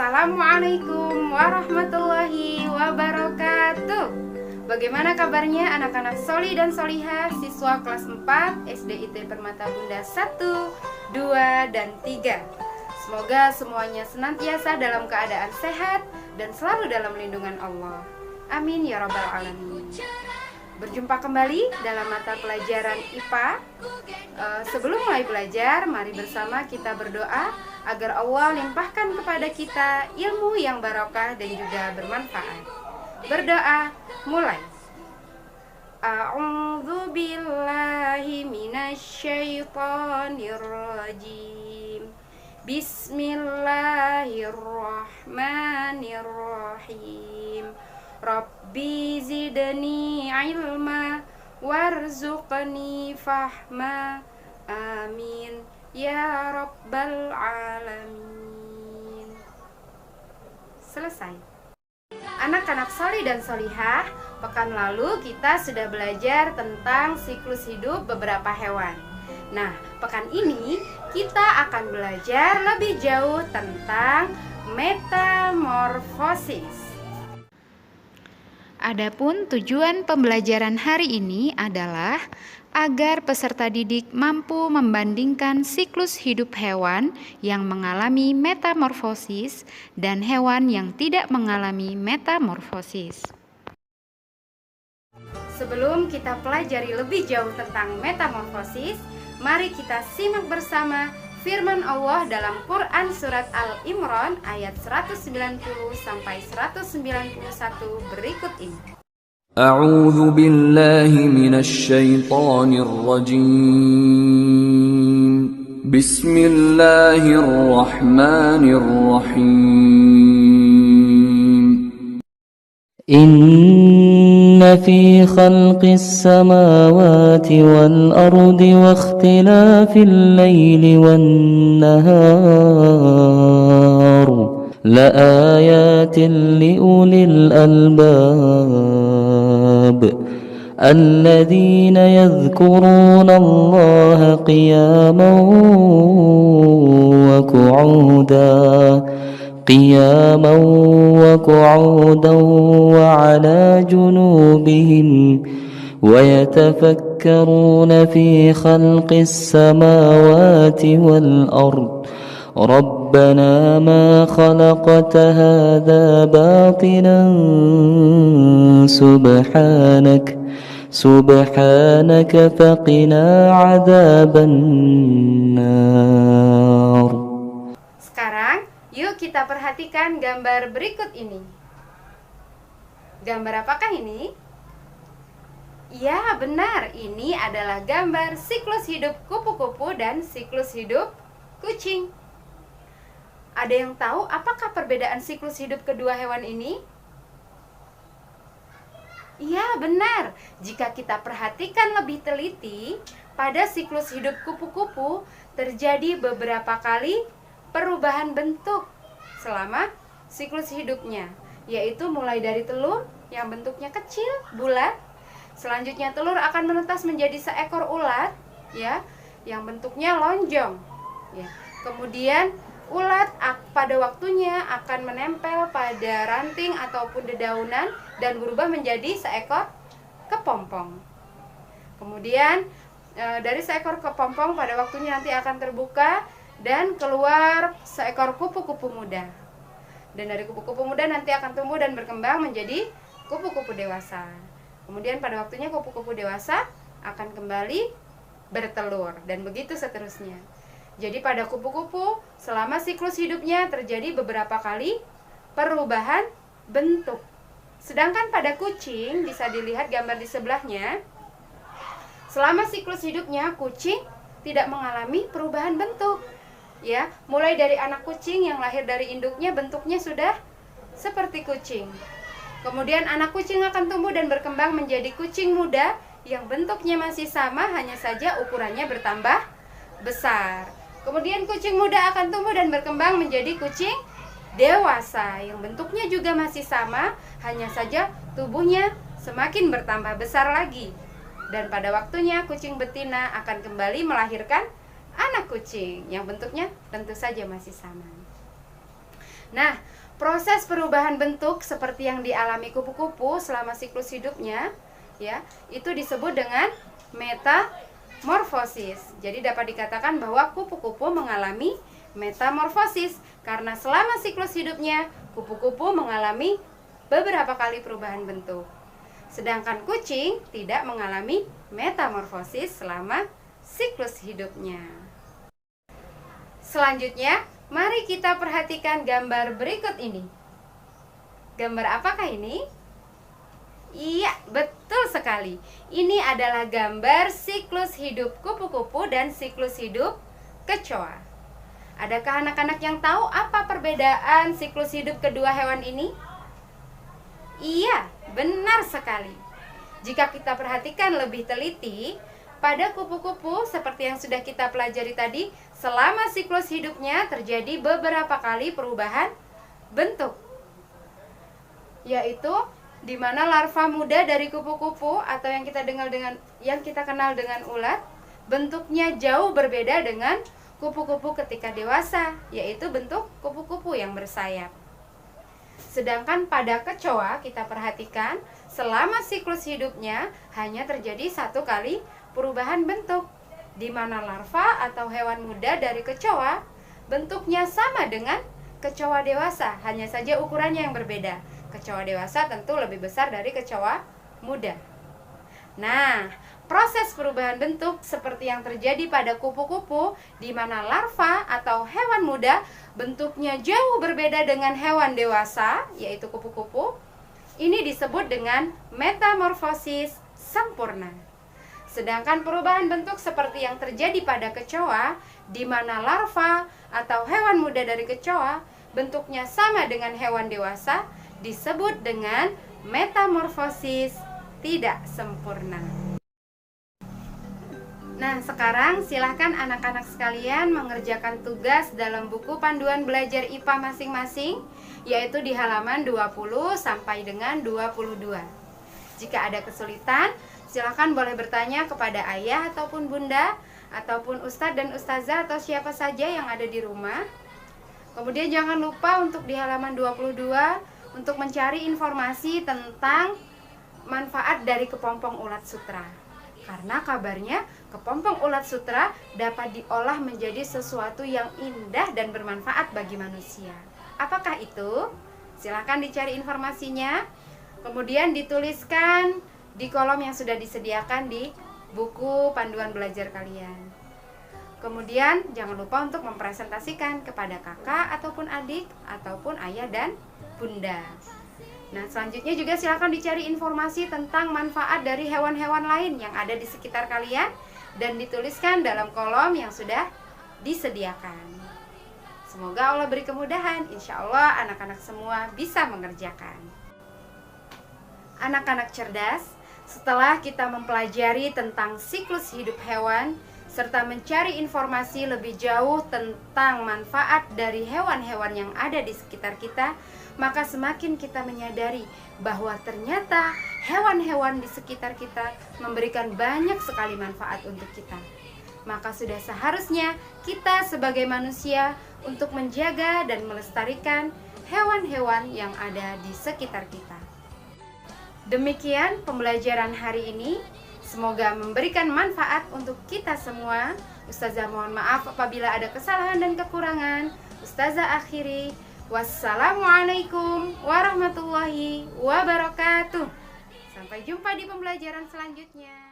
Assalamualaikum warahmatullahi wabarakatuh. Bagaimana kabarnya anak-anak soli dan solihah siswa kelas 4 SDIT Permata Bunda 1, 2, dan 3. Semoga semuanya senantiasa dalam keadaan sehat dan selalu dalam lindungan Allah. Amin ya rabbal alamin. Berjumpa kembali dalam mata pelajaran IPA. Sebelum mulai belajar, mari bersama kita berdoa agar Allah limpahkan kepada kita ilmu yang barokah dan juga bermanfaat. Berdoa, mulai. A'udzu billahi minasyaitonir rajim. Bismillahirrahmanirrahim. Rabbi zidni ilma warzuqni fahma. Amin ya rabbal alamin. Selesai. Anak-anak soli dan solihah, pekan lalu kita sudah belajar tentang siklus hidup beberapa hewan. Nah, pekan ini kita akan belajar lebih jauh tentang metamorfosis. Adapun tujuan pembelajaran hari ini adalah agar peserta didik mampu membandingkan siklus hidup hewan yang mengalami metamorfosis dan hewan yang tidak mengalami metamorfosis. Sebelum kita pelajari lebih jauh tentang metamorfosis, mari kita simak bersama firman Allah dalam Quran Surat Al-Imran ayat 190 sampai 191 berikut ini. A'udzu billahi minasy syaithanir rajim. Bismillahirrahmanirrahim. Inna fi khalqis samawati wal ardi wa ikhtilafil laili wan nahar la ayatin li ulil albab alladhina yadhkuruna Allaha qiyaman wa qu'udan wa 'ala junubihim ويتفكرون في خلق السماوات والأرض ربنا ما خلقت هذا باطلا سبحانك فقنا عذاب النار. Sekarang yuk kita perhatikan gambar berikut ini. Gambar apakah ini? Ya, benar. Ini adalah gambar siklus hidup kupu-kupu dan siklus hidup kucing. Ada yang tahu apakah perbedaan siklus hidup kedua hewan ini? Ya, benar. Jika kita perhatikan lebih teliti, pada siklus hidup kupu-kupu terjadi beberapa kali perubahan bentuk selama siklus hidupnya, yaitu mulai dari telur yang bentuknya kecil, bulat. Selanjutnya telur akan menetas menjadi seekor ulat, ya, yang bentuknya lonjong. Ya. Kemudian ulat pada waktunya akan menempel pada ranting ataupun dedaunan dan berubah menjadi seekor kepompong. Kemudian dari seekor kepompong pada waktunya nanti akan terbuka dan keluar seekor kupu-kupu muda. Dan dari kupu-kupu muda nanti akan tumbuh dan berkembang menjadi kupu-kupu dewasa. Kemudian pada waktunya kupu-kupu dewasa akan kembali bertelur dan begitu seterusnya. Jadi pada kupu-kupu selama siklus hidupnya terjadi beberapa kali perubahan bentuk. Sedangkan pada kucing bisa dilihat gambar di sebelahnya. Selama siklus hidupnya kucing tidak mengalami perubahan bentuk. Ya, mulai dari anak kucing yang lahir dari induknya bentuknya sudah seperti kucing. Kemudian anak kucing akan tumbuh dan berkembang menjadi kucing muda yang bentuknya masih sama, hanya saja ukurannya bertambah besar. Kemudian kucing muda akan tumbuh dan berkembang menjadi kucing dewasa yang bentuknya juga masih sama, hanya saja tubuhnya semakin bertambah besar lagi. Dan pada waktunya kucing betina akan kembali melahirkan anak kucing yang bentuknya tentu saja masih sama. Nah, proses perubahan bentuk seperti yang dialami kupu-kupu selama siklus hidupnya, ya, itu disebut dengan metamorfosis. Jadi dapat dikatakan bahwa kupu-kupu mengalami metamorfosis karena selama siklus hidupnya kupu-kupu mengalami beberapa kali perubahan bentuk. Sedangkan kucing tidak mengalami metamorfosis selama siklus hidupnya. Selanjutnya, mari kita perhatikan gambar berikut ini. Gambar apakah ini? Iya, betul sekali. Ini adalah gambar siklus hidup kupu-kupu dan siklus hidup kecoa. Adakah anak-anak yang tahu apa perbedaan siklus hidup kedua hewan ini? Iya, benar sekali. Jika kita perhatikan lebih teliti, pada kupu-kupu seperti yang sudah kita pelajari tadi, selama siklus hidupnya terjadi beberapa kali perubahan bentuk. Yaitu di mana larva muda dari kupu-kupu atau yang kita kenal dengan ulat, bentuknya jauh berbeda dengan kupu-kupu ketika dewasa, yaitu bentuk kupu-kupu yang bersayap. Sedangkan pada kecoa kita perhatikan selama siklus hidupnya hanya terjadi satu kali perubahan bentuk, di mana larva atau hewan muda dari kecoa bentuknya sama dengan kecoa dewasa, hanya saja ukurannya yang berbeda. Kecoa dewasa tentu lebih besar dari kecoa muda. Nah, proses perubahan bentuk seperti yang terjadi pada kupu-kupu, di mana larva atau hewan muda bentuknya jauh berbeda dengan hewan dewasa, yaitu kupu-kupu, ini disebut dengan metamorfosis sempurna. Sedangkan perubahan bentuk seperti yang terjadi pada kecoa, di mana larva atau hewan muda dari kecoa bentuknya sama dengan hewan dewasa, disebut dengan metamorfosis tidak sempurna. Nah, sekarang silahkan anak-anak sekalian mengerjakan tugas dalam buku panduan belajar IPA masing-masing, yaitu di halaman 20 sampai dengan 22. Jika ada kesulitan, silahkan boleh bertanya kepada ayah ataupun bunda, ataupun ustadz dan ustazah atau siapa saja yang ada di rumah. Kemudian jangan lupa untuk di halaman 22 untuk mencari informasi tentang manfaat dari kepompong ulat sutra. Karena kabarnya kepompong ulat sutra dapat diolah menjadi sesuatu yang indah dan bermanfaat bagi manusia. Apakah itu? Silahkan dicari informasinya, kemudian dituliskan di kolom yang sudah disediakan di buku panduan belajar kalian. Kemudian jangan lupa untuk mempresentasikan kepada kakak ataupun adik ataupun ayah dan bunda. Nah, selanjutnya juga silakan dicari informasi tentang manfaat dari hewan-hewan lain yang ada di sekitar kalian dan dituliskan dalam kolom yang sudah disediakan. Semoga Allah beri kemudahan. Insya Allah anak-anak semua bisa mengerjakan. Anak-anak cerdas, setelah kita mempelajari tentang siklus hidup hewan serta mencari informasi lebih jauh tentang manfaat dari hewan-hewan yang ada di sekitar kita, maka semakin kita menyadari bahwa ternyata hewan-hewan di sekitar kita memberikan banyak sekali manfaat untuk kita. Maka sudah seharusnya kita sebagai manusia untuk menjaga dan melestarikan hewan-hewan yang ada di sekitar kita. Demikian pembelajaran hari ini. Semoga memberikan manfaat untuk kita semua. Ustazah mohon maaf apabila ada kesalahan dan kekurangan. Ustazah akhiri. Wassalamualaikum warahmatullahi wabarakatuh. Sampai jumpa di pembelajaran selanjutnya.